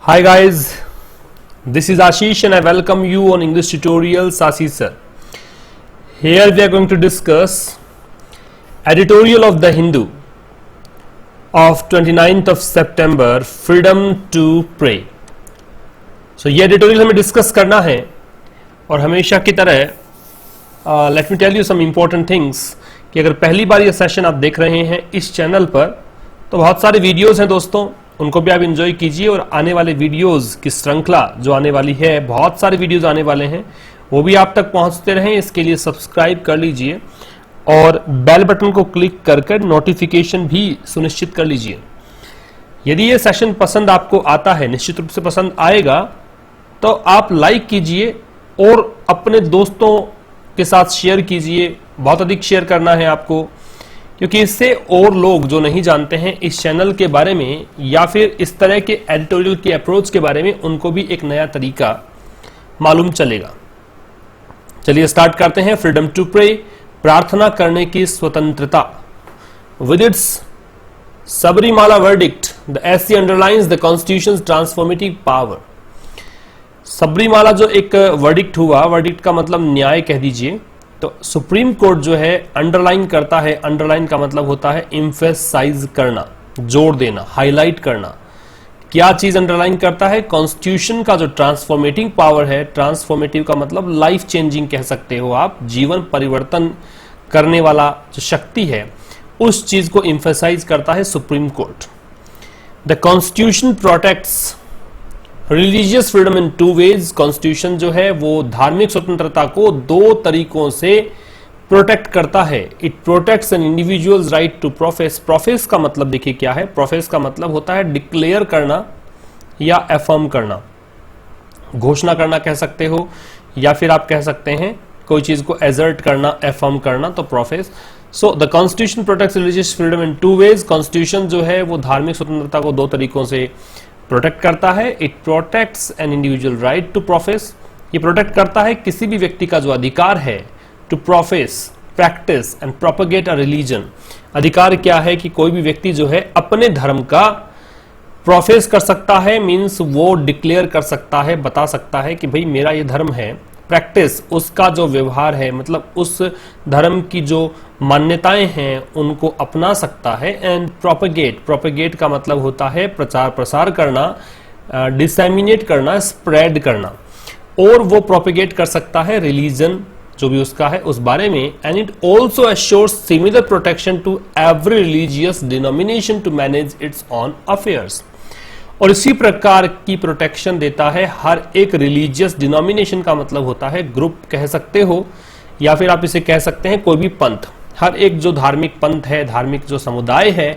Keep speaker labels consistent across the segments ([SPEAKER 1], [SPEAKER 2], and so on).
[SPEAKER 1] Hi guys, this is Ashish and I welcome you on English tutorial Sasi sir. Here we are going to discuss editorial of the Hindu of 29th of September, freedom to pray. So ये editorial हमें discuss करना है और हमेशा की तरह let me tell you some important things कि अगर पहली बार ये सेशन आप देख रहे हैं इस चैनल पर तो बहुत सारे वीडियोस हैं दोस्तों, उनको भी आप एंजॉय कीजिए और आने वाले वीडियोस की श्रृंखला जो आने वाली है, बहुत सारे वीडियोस आने वाले हैं, वो भी आप तक पहुंचते रहें। इसके लिए सब्सक्राइब कर लीजिए और बेल बटन को क्लिक कर नोटिफिकेशन भी सुनिश्चित कर लीजिए। यदि ये सेशन पसंद आपको आता है, निश्चित रूप से पसंद आएगा, तो आप लाइक कीजिए और अपने दोस्तों के साथ शेयर कीजिए। बहुत अधिक शेयर करना है आपको, क्योंकि इससे और लोग जो नहीं जानते हैं इस चैनल के बारे में या फिर इस तरह के एडिटोरियल के अप्रोच के बारे में, उनको भी एक नया तरीका मालूम चलेगा। चलिए स्टार्ट करते हैं। फ्रीडम टू प्रे, प्रार्थना करने की स्वतंत्रता। With its Sabarimala verdict the SC underlines the constitutions transformative power. Sabarimala जो एक वर्डिक्ट हुआ, वर्डिक्ट का मतलब न्याय कह दीजिए, तो सुप्रीम कोर्ट जो है अंडरलाइन करता है। अंडरलाइन का मतलब होता है एम्फेसाइज करना, जोर देना, हाईलाइट करना। क्या चीज अंडरलाइन करता है? कॉन्स्टिट्यूशन का जो ट्रांसफॉर्मेटिंग पावर है, ट्रांसफॉर्मेटिव का मतलब लाइफ चेंजिंग कह सकते हो आप, जीवन परिवर्तन करने वाला जो शक्ति है, उस चीज को एम्फेसाइज करता है supreme court. The constitution protects religious freedom in two ways. Constitution जो है वो धार्मिक स्वतंत्रता को दो तरीकों से प्रोटेक्ट करता है। It protects an individuals right to profess. Profess का मतलब देखिए क्या है। प्रोफेस का मतलब होता है डिक्लेयर करना या एफर्म करना, घोषणा करना कह सकते हो, या फिर आप कह सकते हैं कोई चीज को एजर्ट करना, एफर्म करना, तो profess. So the constitution protects religious freedom in two ways. Constitution जो है वो धार्मिक स्वतंत्रता को दो तरीकों से प्रोटेक्ट करता है। It protects an individual right to profess. ये प्रोटेक्ट करता है किसी भी व्यक्ति का जो अधिकार है to profess, practice and propagate a religion. अधिकार क्या है कि कोई भी व्यक्ति जो है अपने धर्म का प्रोफेस कर सकता है, मीन्स वो डिक्लेयर कर सकता है, बता सकता है कि भाई मेरा ये धर्म है। प्रैक्टिस, उसका जो व्यवहार है, मतलब उस धर्म की जो मान्यताएं हैं उनको अपना सकता है। एंड प्रोपगेट, प्रोपगेट का मतलब होता है प्रचार प्रसार करना, डिसेमिनेट करना, स्प्रेड करना, और वो प्रोपगेट कर सकता है रिलीजन जो भी उसका है उस बारे में। And it also assures similar protection to every religious denomination to manage its own affairs. और इसी प्रकार की प्रोटेक्शन देता है हर एक रिलीजियस डिनोमिनेशन का मतलब होता है ग्रुप कह सकते हो, या फिर आप इसे कह सकते हैं कोई भी पंथ। हर एक जो धार्मिक पंथ है, धार्मिक जो समुदाय है,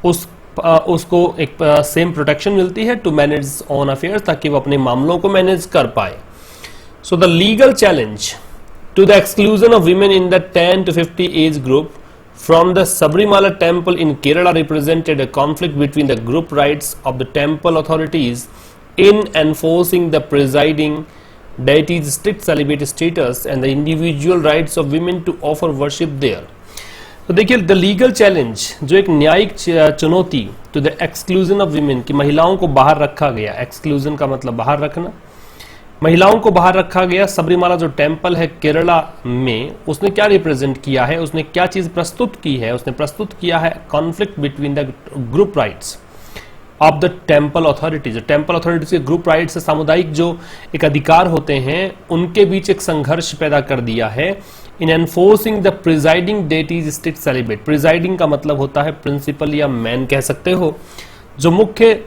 [SPEAKER 1] उसको एक सेम प्रोटेक्शन मिलती है टू मैनेज ऑन अफेयर्स, ताकि वो अपने मामलों को मैनेज कर पाए। So the legal challenge to the exclusion of women in the 10 to 50 age group from the Sabrimala temple in Kerala represented a conflict between the group rights of the temple authorities in enforcing the presiding deity's strict celibate status and the individual rights of women to offer worship there. तो देखिए, the legal challenge जो एक न्यायिक चुनौती to the exclusion of women, की महिलाओं को बाहर रखा गया। एक्सक्लूजन का मतलब बाहर रखना, महिलाओं को बाहर रखा गया। सबरीमाला जो टेम्पल है केरला में, उसने क्या रिप्रेजेंट किया है, उसने क्या चीज प्रस्तुत की है? उसने प्रस्तुत किया है conflict between the group rights of the temple authorities. Temple authorities के ग्रुप राइट्स से सामुदायिक जो एक अधिकार होते हैं उनके बीच एक संघर्ष पैदा कर दिया है। In enforcing the presiding deity's strict celibate. Presiding का मतलब होता है प्रिंसिपल या मैन कह सकते हो। जो मुख्य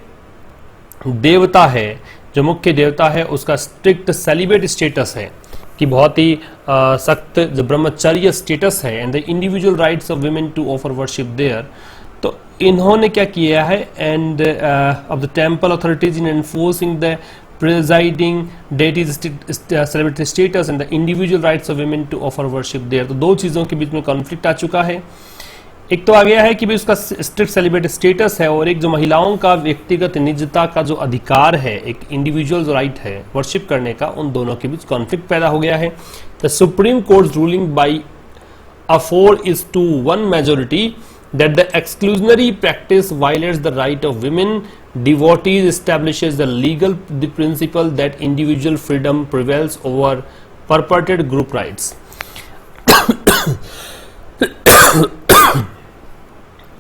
[SPEAKER 1] देवता है, जो मुख्य देवता है, उसका स्ट्रिक्ट सेलिब्रेट स्टेटस है, कि बहुत ही सख्त जो ब्रह्मचर्य स्टेटस है। And the individual rights of women to offer worship there. तो इन्होंने क्या किया है? And of the temple authorities in enforcing the presiding deities celibate status and the individual rights of women to offer worship there. तो दो चीजों के बीच में कॉन्फ्लिक्ट आ चुका है। एक तो आ गया है कि भाई उसका स्ट्रिक्ट सेलिब्रेट स्टेटस है, और एक जो महिलाओं का व्यक्तिगत निजता का जो अधिकार है, एक इंडिविजुअल राइट है वर्शिप करने का, उन दोनों के बीच कॉन्फ्लिक्ट पैदा हो गया है। The supreme court ruling by a 4:1 majority that the exclusionary practice violates the right of women devotees establishes the legal principle that individual freedom prevails over purported group rights.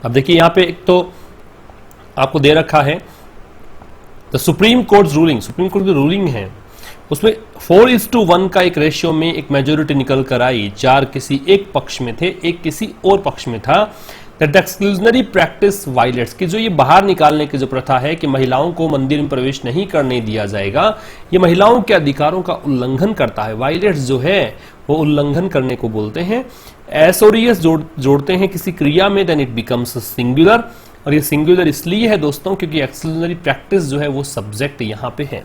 [SPEAKER 1] अब देखिए यहां पे एक तो आपको दे रखा है the supreme court ruling, supreme court की रूलिंग है, उसमें 4:1 का एक रेशियो में एक मेजोरिटी निकल कर आई, 4 किसी एक पक्ष में थे, एक किसी और पक्ष में था। दैट एक्सक्लूजनरी प्रैक्टिस वायलेट्स, कि जो ये बाहर निकालने की जो प्रथा है कि महिलाओं को मंदिर में प्रवेश नहीं करने दिया जाएगा, ये महिलाओं के अधिकारों का उल्लंघन करता है। वायलेट्स जो है वो उल्लंघन करने को बोलते हैं। एसोरियस जोड़ते हैं किसी क्रिया में, देन इट बिकम्स सिंगुलर, और ये सिंगुलर इसलिए है दोस्तों क्योंकि एक्सक्लूजनरी प्रैक्टिस जो है वो सब्जेक्ट यहां पे है।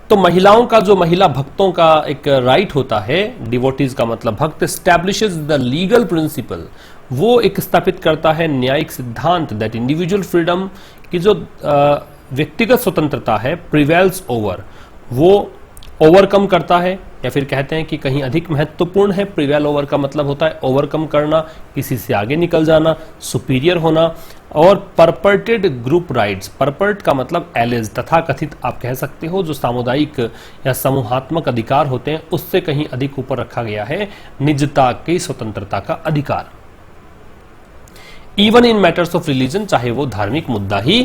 [SPEAKER 1] तो महिलाओं का, जो महिला भक्तों का एक राइट होता है, डिवोटीज का मतलब भक्त, एस्टैब्लिशेस द लीगल प्रिंसिपल, वो एक स्थापित करता है न्यायिक सिद्धांत, दैट इंडिविजुअल फ्रीडम की जो व्यक्तिगत स्वतंत्रता है, प्रिवेल्स ओवर, वो ओवरकम करता है, या फिर कहते हैं कि कहीं अधिक महत्वपूर्ण है। प्रिवेल ओवर का मतलब होता है ओवरकम करना, किसी से आगे निकल जाना, सुपीरियर होना। और परपर्टेड ग्रुप राइट्स, परपर्ट का मतलब एलेज, तथा कथित आप कह सकते हो, जो सामुदायिक या समूहात्मक अधिकार होते हैं उससे कहीं अधिक ऊपर रखा गया है निजता की स्वतंत्रता का अधिकार। Even in matters of religion, चाहे वो धार्मिक मुद्दा ही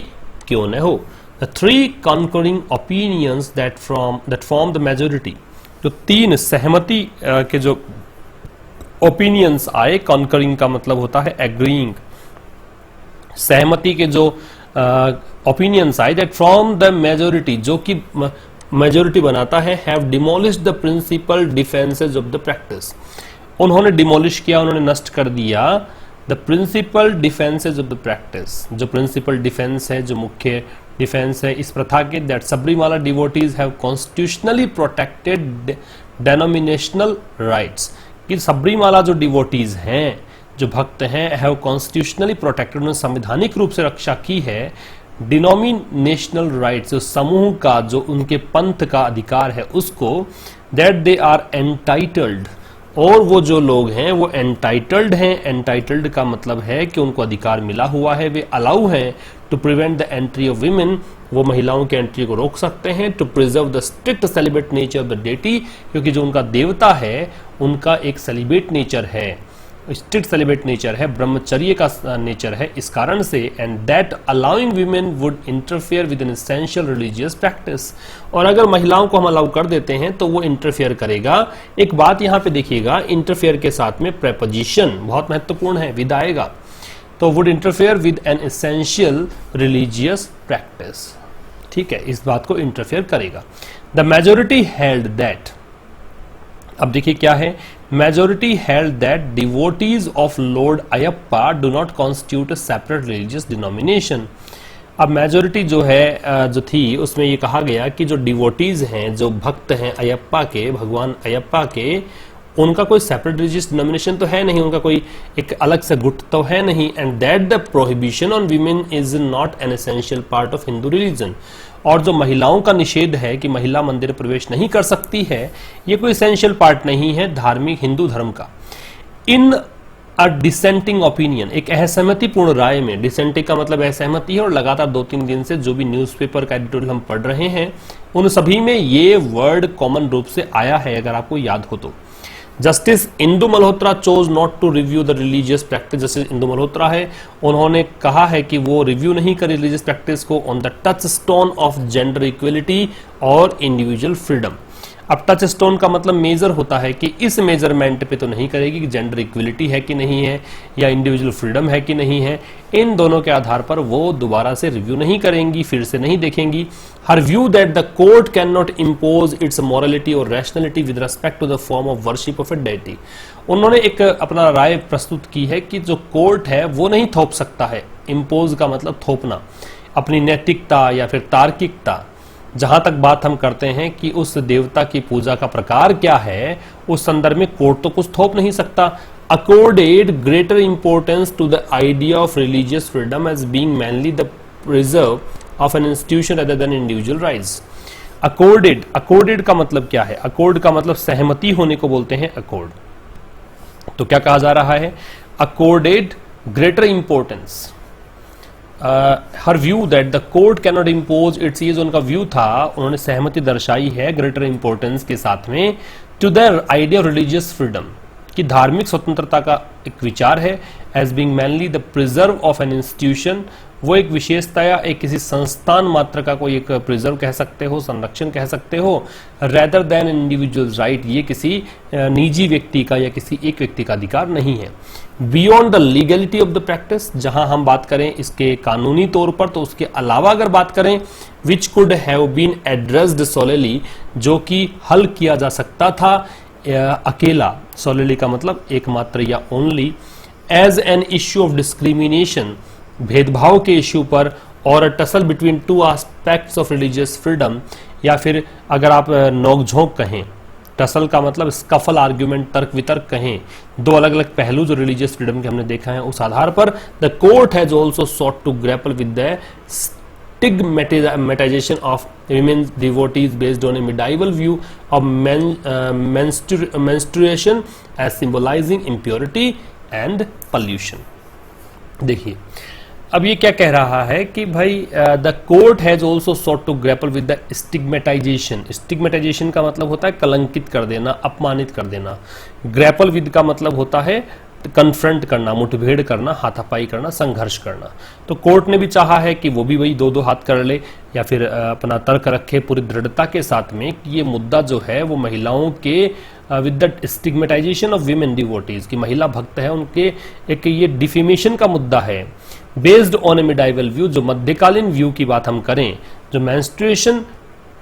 [SPEAKER 1] क्यों न हो। The three concurring opinions that form the majority, जो 3 सहमति के जो ओपिनियंस आए, कॉन्करिंग का मतलब होता है एग्रीइंग, सहमति के जो ओपिनियंस आए, दैट फ्रॉम द मेजोरिटी, जो कि मेजोरिटी बनाता है, have demolished the principal defences of the practice, उन्होंने डिमोलिश किया, उन्होंने नष्ट कर दिया the principal defences of the practice, जो प्रिंसिपल डिफेंस है, जो मुख्य डिफेंस है इस प्रथा के, that Sabarimala devotees have constitutionally protected denominational rights, कि सबरीमाला जो डिवोटीज हैं, जो भक्त हैं, हैव कॉन्स्टिट्यूशनली प्रोटेक्टेड, उन्होंने संवैधानिक रूप से रक्षा की है डिनोमिनेशनल राइट्स, समूह का जो उनके पंथ का अधिकार है उसको, दैट दे आर एंटाइटल्ड, और वो जो लोग हैं वो एंटाइटल्ड हैं। एंटाइटल्ड का मतलब है कि उनको अधिकार मिला हुआ है, वे अलाउ हैं to prevent the entry of women, वो महिलाओं की एंट्री को रोक सकते हैं, to preserve the strict celibate nature of the deity, क्योंकि जो उनका देवता है उनका एक सेलिब्रेट नेचर है, स्ट्रिक्ट सेलिब्रेट नेचर है, ब्रह्मचर्य का नेचर है, इस कारण से, and that allowing women would interfere with an essential religious practice, और अगर महिलाओं को हम अलाउ कर देते हैं तो वो इंटरफेयर करेगा। एक बात यहां पे देखिएगा, इंटरफेयर के साथ में प्रेपोजिशन बहुत महत्वपूर्ण है, विद आएगा, तो would interfere with an essential religious practice, ठीक है, इस बात को इंटरफेयर करेगा। द मेजोरिटी हेल्ड दैट, अब देखिए क्या है, majority held that devotees of Lord Ayyappa do not constitute a separate religious denomination. अब मेजोरिटी जो है जो थी उसमें ये कहा गया कि जो डिवोटीज हैं, जो भक्त हैं अयप्पा के, भगवान अयप्पा के, उनका कोई सेपरेट रिलीजियस डिनोमिनेशन तो है नहीं, उनका कोई एक अलग से गुट तो है नहीं, and that the prohibition on women is not an essential part of Hindu religion, और जो महिलाओं का निषेध है कि महिला मंदिर प्रवेश नहीं कर सकती है, ये कोई एसेंशियल पार्ट नहीं है धार्मिक हिंदू धर्म का। इन अ डिसेंटिंग ओपिनियन, एक असहमतिपूर्ण राय में, डिसेंटिंग का मतलब असहमति है, और लगातार 2-3 दिन से जो भी न्यूज़पेपर का एडिटोरियल हम पढ़ रहे हैं उन सभी में ये वर्ड कॉमन रूप से आया है, अगर आपको याद हो तो। Justice Indu Malhotra chose not to review the religious practice, justice Indu Malhotra है, उन्होंने कहा है कि वो रिव्यू नहीं करे रिलीजियस प्रैक्टिस को on the touchstone of gender equality और इंडिविजुअल फ्रीडम। अब टच स्टोन का मतलब मेजर होता है कि इस मेजरमेंट पे तो नहीं करेगी कि जेंडर इक्वलिटी है कि नहीं है या इंडिविजुअल फ्रीडम है कि नहीं है, इन दोनों के आधार पर वो दोबारा से रिव्यू नहीं करेंगी, फिर से नहीं देखेंगी। Her view that the court can not impose its morality और rationality with respect to the form of worship of a deity. उन्होंने एक अपना राय प्रस्तुत की है कि जो कोर्ट है वो नहीं थोप सकता है, इम्पोज का मतलब थोपना, अपनी नैतिकता या फिर तार्किकता, जहां तक बात हम करते हैं कि उस देवता की पूजा का प्रकार क्या है, उस संदर्भ में कोर्ट तो कुछ थोप नहीं सकता। Accorded greater importance to the idea of religious freedom as being mainly the preserve of an institution other than individual rights. Accorded, accorded का मतलब क्या है, अकॉर्ड का मतलब सहमति होने को बोलते हैं अकॉर्ड। तो क्या कहा जा रहा है, accorded greater importance, her view that the court can not impose it's, ये जो उनका व्यू था, उन्होंने सहमति दर्शाई है ग्रेटर इंपॉर्टेंस के साथ में to their idea of religious freedom, कि धार्मिक स्वतंत्रता का एक विचार है, as being mainly the preserve of an institution, वो एक विशेषता या एक किसी संस्थान मात्र का कोई एक प्रिजर्व कह सकते हो, संरक्षण कह सकते हो, रेदर देन इंडिविजुअल राइट, ये किसी निजी व्यक्ति का या किसी एक व्यक्ति का अधिकार नहीं है। Beyond the legality of the practice, जहां हम बात करें इसके कानूनी तौर पर, तो उसके अलावा अगर बात करें which could have been addressed solely, जो कि हल किया जा सकता था अकेला, सोलेली का मतलब एकमात्र या only, as an issue of discrimination, भेदभाव के इश्यू पर, और tussle between two aspects of religious freedom, या फिर अगर आप नोकझोंक कहें, टसल का मतलब स्कफल आर्ग्यूमेंट, तर्क वितर्क कहें, दो अलग अलग पहलू जो रिलीजियस फ्रीडम के हमने देखा है, उस आधार पर the court has also sought to grapple with the stigmatization of women devotees based on a medieval view of menstruation as symbolizing impurity and pollution। देखिए अब ये क्या कह रहा है कि भाई the court has also sought to grapple with the stigmatisation, stigmatisation का मतलब होता है कलंकित कर देना, अपमानित कर देना, ग्रैपल विद का मतलब होता है कन्फ्रंट करना, मुठभेड़ करना, हाथापाई करना, संघर्ष करना। तो कोर्ट ने भी चाहा है कि वो भी वही दो दो हाथ कर ले या फिर अपना तर्क रखे पूरी दृढ़ता के साथ में कि ये मुद्दा जो है वो महिलाओं के with the stigmatisation of women devotees, की महिला भक्त है उनके एक ये डिफेमेशन का मुद्दा है, based on A medieval view, जो मध्यकालीन व्यू की बात हम करें, जो मेंस्ट्रुएशन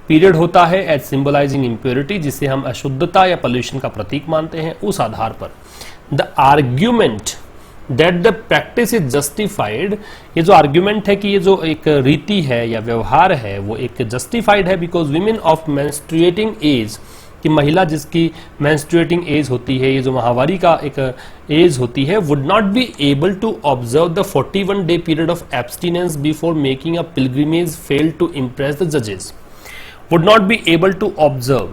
[SPEAKER 1] पीरियड होता है एज सिंबलाइजिंग इम्प्योरिटी, जिसे हम अशुद्धता या पोल्यूशन का प्रतीक मानते हैं, उस आधार पर the argument that the practice is justified, ये जो आर्ग्यूमेंट है कि ये जो एक रीति है या व्यवहार है वो एक जस्टिफाइड है, because women of menstruating age, कि महिला जिसकी मेंस्ट्रुएटिंग एज होती है, ये जो माहवारी का एक एज होती है, would not be able to observe the 41 day period of abstinence before making a pilgrimage, failed to impress the जजेस, would not be able to observe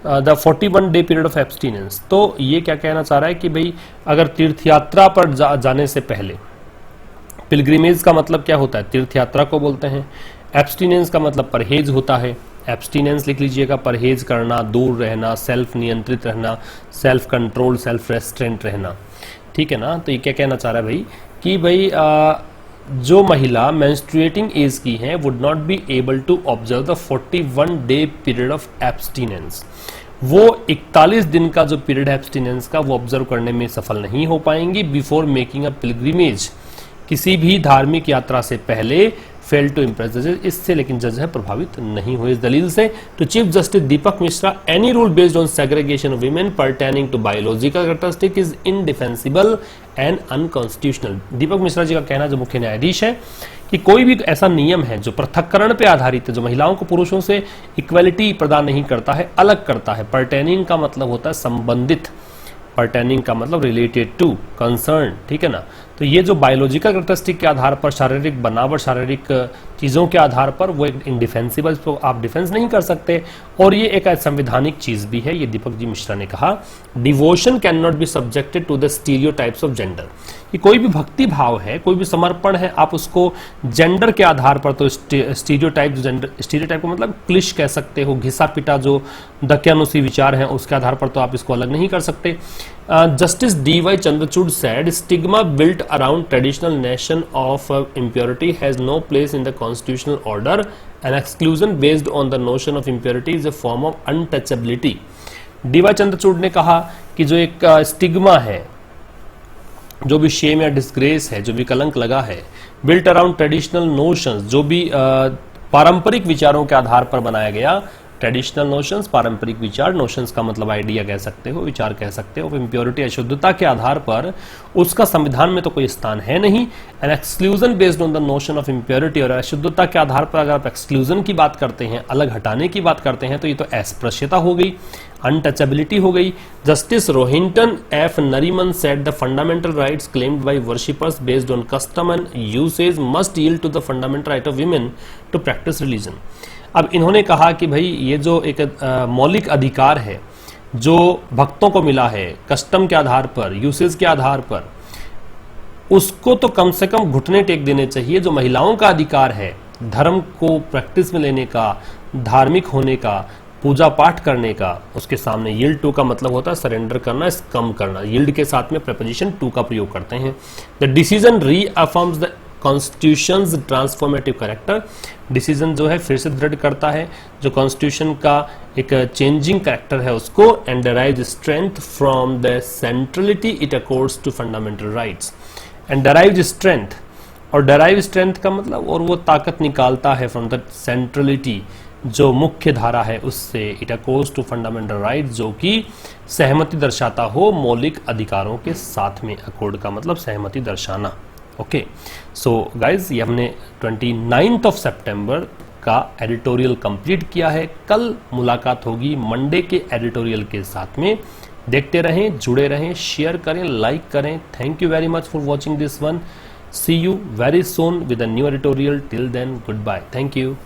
[SPEAKER 1] the 41 day period of abstinence. तो ये क्या कहना चाह रहा है कि भाई अगर तीर्थ यात्रा पर जाने से पहले, पिलग्रिमेज का मतलब क्या होता है, तीर्थ यात्रा को बोलते हैं, एब्सटिनेंस का मतलब परहेज होता है, एब्सटिनेंस लिख लीजिएगा, परहेज करना, दूर रहना, सेल्फ नियंत्रित रहना, सेल्फ कंट्रोल, सेल्फ रेस्ट्रेंट रहना, ठीक है ना। तो ये क्या कहना चाह रहा है भाई कि भाई जो महिला मेंस्ट्रुएटिंग एज की हैं would not be able to observe the 41 day period of abstinence, वो 41 दिन का जो पीरियड है एब्सटिनेंस का वो ऑब्जर्व करने में सफल नहीं हो पाएंगी बिफोर मेकिंग अ पिलग्रिमेज, किसी भी धार्मिक यात्रा से पहले, फेल टू इम्प्रेस जजेस, इससे लेकिन जज है प्रभावित नहीं हुए। इस दलील से to Chief Justice Deepak Mishra, any rule based on segregation of women pertaining to biological characteristic is indefensible and unconstitutional. Deepak Mishra ji का कहना, जो मुख्य न्यायाधीश है, कि कोई भी ऐसा नियम है जो पृथक्करण पे आधारित है, जो महिलाओं को पुरुषों से इक्वलिटी प्रदान नहीं करता है, अलग करता है, परटेनिंग का मतलब होता है संबंधित, परटेनिंग का मतलब रिलेटेड टू, कंसर्न, ठीक है ना। तो ये जो बायोलॉजिकल कैरेक्टरिस्टिक के आधार पर, शारीरिक बनावट, शारीरिक चीज़ों के आधार पर वो एक इनडिफेंसिबल, तो आप डिफेंस नहीं कर सकते, और ये एक संवैधानिक चीज़ भी है, ये दीपक जी मिश्रा ने कहा। Devotion can not be subjected to the stereotypes of gender, कि कोई भी भक्ति भाव है, कोई भी समर्पण है, आप उसको जेंडर के आधार पर, तो स्टीरियोटाइप, जेंडर स्टीरियोटाइप को मतलब क्लिश कह सकते हो, घिसा पिटा जो दक्यानुसी विचार हैं उसके आधार पर तो आप इसको अलग नहीं कर सकते। Justice D.Y.. Chandrachud said stigma built around traditional notion of impurity has no place in the constitutional order. An exclusion based on the notion of impurity is a form of untouchability. D.Y.. Chandrachud ने कहा कि जो एक stigma है, जो भी Shem या disgrace है, जो भी कलंक लगा है, बिल्ट अराउंड ट्रेडिशनल नोशंस, जो भी पारंपरिक विचारों के आधार पर बनाया गया, ट्रेडिशनल नोशंस, पारंपरिक विचार, नोशंस का मतलब आइडिया कह सकते हो, विचार कह सकते हो, इम्प्योरिटी, अशुद्धता के आधार पर उसका संविधान में तो कोई स्थान है नहीं। An exclusion based on the notion of impurity, और अशुद्धता के आधार पर अगर आप एक्सक्लूजन की बात करते हैं, अलग हटाने की बात करते हैं, तो ये तो अस्पृश्यता हो गई, अनटचेबिलिटी हो गई। Justice Rohinton F Nariman said the fundamental rights claimed by worshippers based on custom and usage must yield to the fundamental right of women to practice religion. अब इन्होंने कहा कि भाई ये जो एक मौलिक अधिकार है जो भक्तों को मिला है, कस्टम के आधार पर, यूसेज के आधार पर, उसको तो कम से कम घुटने टेक देने चाहिए। जो महिलाओं का अधिकार है धर्म को प्रैक्टिस में लेने का, धार्मिक होने का, पूजा पाठ करने का, उसके सामने यील्ड टू का मतलब होता है सरेंडर करना, कम करना। यील्ड के साथ में प्रेपोजिशन टू का प्रयोग करते हैं। The decision रीअफर्म्स the constitutions transformative character. Decision जो है फिर से दृढ़ करता है जो कॉन्स्टिट्यूशन का एक चेंजिंग कैरेक्टर है उसको, and derive strength from the centrality it accords to fundamental rights. And derive strength, और डराइव स्ट्रेंथ का मतलब और वो ताकत निकालता है फ्रॉम द सेंट्रलिटी, जो मुख्य धारा है उससे, it accords to fundamental right, जो कि सहमति दर्शाता हो मौलिक अधिकारों के साथ में। अकॉर्ड का मतलब सहमति दर्शाना। ओके, सो गाइज ये हमने 29 सितंबर का एडिटोरियल कंप्लीट किया है। कल मुलाकात होगी मंडे के एडिटोरियल के साथ में। देखते रहें, जुड़े रहें, शेयर करें, लाइक करें। Thank you very much for watching this one. See you very soon with a new editorial. Till then, goodbye. Thank you.